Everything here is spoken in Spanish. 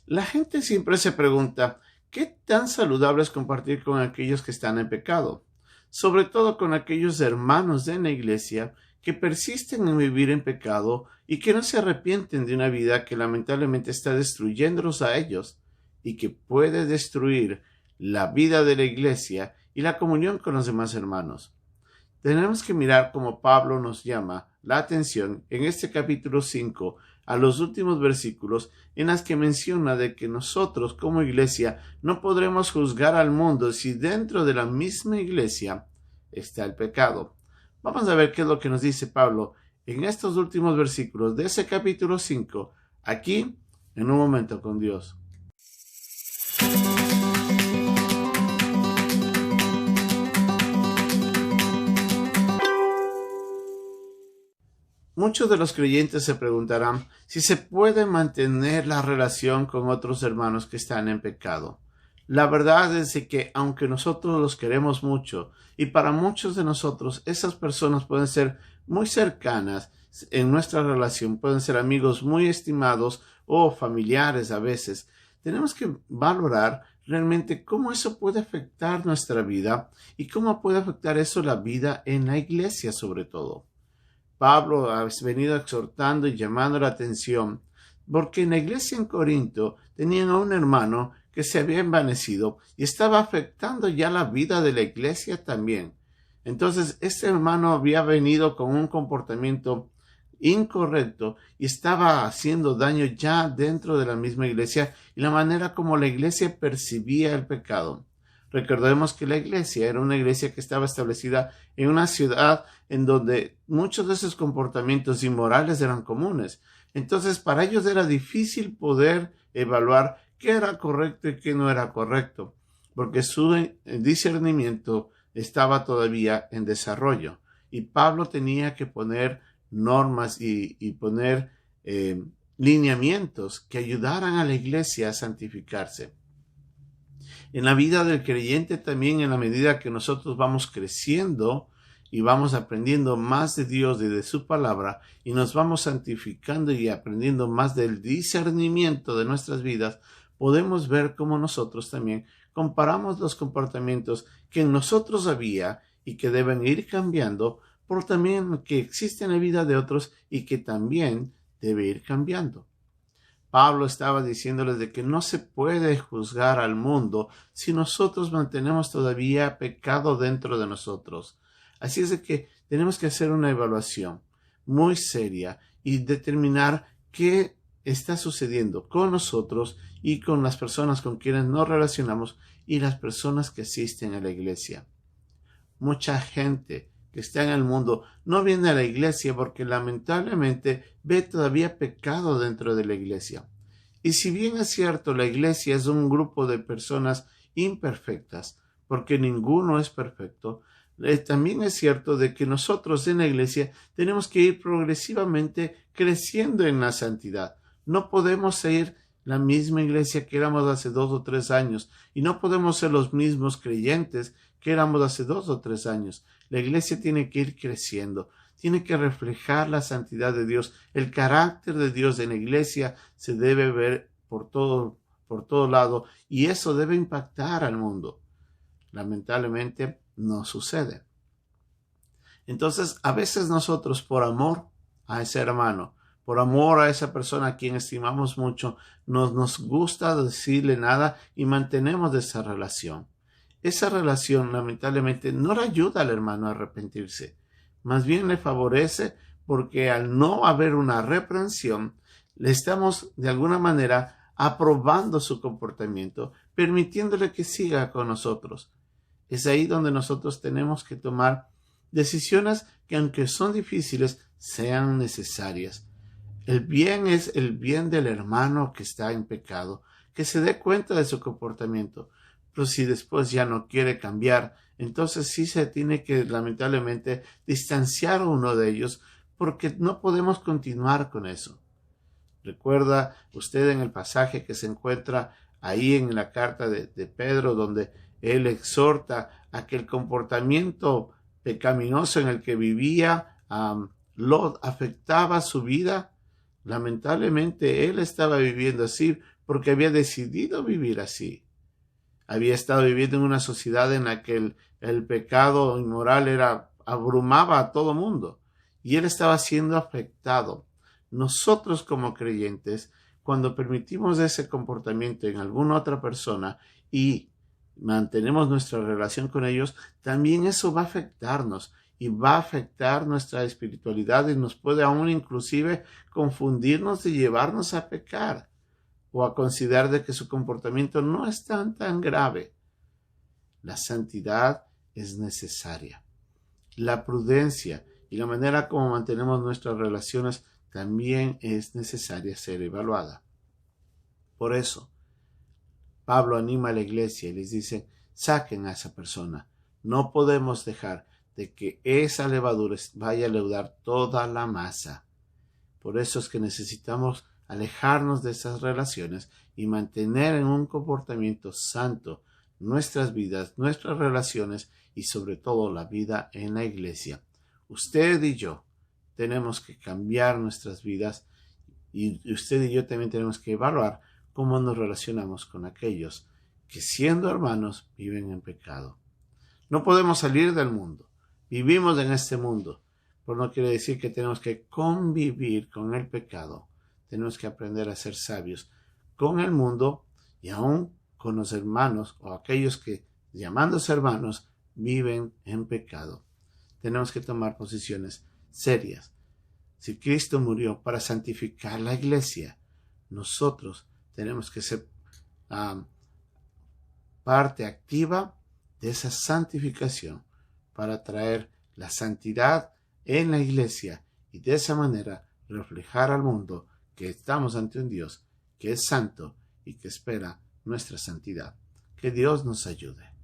La gente siempre se pregunta, ¿qué tan saludable es compartir con aquellos que están en pecado? Sobre todo con aquellos hermanos de la iglesia que persisten en vivir en pecado y que no se arrepienten de una vida que lamentablemente está destruyéndolos a ellos y que puede destruir la vida de la iglesia y la comunión con los demás hermanos. Tenemos que mirar cómo Pablo nos llama la atención en este capítulo 5 a los últimos versículos en las que menciona de que nosotros como iglesia no podremos juzgar al mundo si dentro de la misma iglesia está el pecado. Vamos a ver qué es lo que nos dice Pablo en estos últimos versículos de ese capítulo 5, aquí en Un Momento con Dios. Muchos de los creyentes se preguntarán si se puede mantener la relación con otros hermanos que están en pecado. La verdad es que aunque nosotros los queremos mucho y para muchos de nosotros esas personas pueden ser muy cercanas en nuestra relación, pueden ser amigos muy estimados o familiares a veces, tenemos que valorar realmente cómo eso puede afectar nuestra vida y cómo puede afectar eso la vida en la iglesia sobre todo. Pablo ha venido exhortando y llamando la atención porque en la iglesia en Corinto tenían a un hermano que se había envanecido y estaba afectando ya la vida de la iglesia también. Entonces, este hermano había venido con un comportamiento incorrecto y estaba haciendo daño ya dentro de la misma iglesia y la manera como la iglesia percibía el pecado. Recordemos que la iglesia era una iglesia que estaba establecida en una ciudad en donde muchos de esos comportamientos inmorales eran comunes. Entonces, para ellos era difícil poder evaluar qué era correcto y qué no era correcto, porque su discernimiento estaba todavía en desarrollo. Y Pablo tenía que poner normas y poner lineamientos que ayudaran a la iglesia a santificarse. En la vida del creyente también, en la medida que nosotros vamos creciendo y vamos aprendiendo más de Dios y de su palabra y nos vamos santificando y aprendiendo más del discernimiento de nuestras vidas, podemos ver cómo nosotros también comparamos los comportamientos que en nosotros había y que deben ir cambiando por también que existen en la vida de otros y que también debe ir cambiando. Pablo estaba diciéndoles de que no se puede juzgar al mundo si nosotros mantenemos todavía pecado dentro de nosotros. Así es de que tenemos que hacer una evaluación muy seria y determinar qué está sucediendo con nosotros y con las personas con quienes nos relacionamos y las personas que asisten a la iglesia. Mucha gente que está en el mundo no viene a la iglesia porque lamentablemente ve todavía pecado dentro de la iglesia. Y si bien es cierto, la iglesia es un grupo de personas imperfectas, porque ninguno es perfecto, también es cierto de que nosotros en la iglesia tenemos que ir progresivamente creciendo en la santidad. No podemos ser la misma iglesia que éramos hace 2 o 3 años y no podemos ser los mismos creyentes que éramos hace 2 o 3 años. La iglesia tiene que ir creciendo, tiene que reflejar la santidad de Dios. El carácter de Dios en la iglesia se debe ver por todo lado y eso debe impactar al mundo. Lamentablemente no sucede. Entonces, a veces nosotros, por amor a ese hermano, por amor a esa persona a quien estimamos mucho, nos gusta decirle nada y mantenemos esa relación. Esa relación, lamentablemente, no le ayuda al hermano a arrepentirse. Más bien le favorece porque al no haber una reprensión, le estamos de alguna manera aprobando su comportamiento, permitiéndole que siga con nosotros. Es ahí donde nosotros tenemos que tomar decisiones que, aunque son difíciles, sean necesarias. El bien es el bien del hermano que está en pecado, que se dé cuenta de su comportamiento. Pero si después ya no quiere cambiar, entonces sí se tiene que lamentablemente distanciar a uno de ellos porque no podemos continuar con eso. Recuerda usted en el pasaje que se encuentra ahí en la carta de Pedro, donde él exhorta a que el comportamiento pecaminoso en el que vivía Lot afectaba su vida. Lamentablemente él estaba viviendo así porque había decidido vivir así. Había estado viviendo en una sociedad en la que el pecado inmoral abrumaba a todo mundo, y él estaba siendo afectado. Nosotros como creyentes, cuando permitimos ese comportamiento en alguna otra persona y mantenemos nuestra relación con ellos, también eso va a afectarnos y va a afectar nuestra espiritualidad y nos puede aún inclusive confundirnos y llevarnos a pecar o a considerar de que su comportamiento no es tan grave. La santidad es necesaria. La prudencia y la manera como mantenemos nuestras relaciones también es necesaria ser evaluada. Por eso, Pablo anima a la iglesia y les dice, saquen a esa persona. No podemos dejar de que esa levadura vaya a leudar toda la masa. Por eso es que necesitamos alejarnos de esas relaciones y mantener en un comportamiento santo nuestras vidas, nuestras relaciones y sobre todo la vida en la iglesia. Usted y yo tenemos que cambiar nuestras vidas y usted y yo también tenemos que evaluar cómo nos relacionamos con aquellos que siendo hermanos viven en pecado. No podemos salir del mundo. Vivimos en este mundo. Pero no quiere decir que tenemos que convivir con el pecado. Tenemos que aprender a ser sabios con el mundo y aún con los hermanos o aquellos que, llamándose hermanos, viven en pecado. Tenemos que tomar posiciones serias. Si Cristo murió para santificar la iglesia, nosotros tenemos que ser parte activa de esa santificación para traer la santidad en la iglesia y de esa manera reflejar al mundo que estamos ante un Dios que es santo y que espera nuestra santidad. Que Dios nos ayude.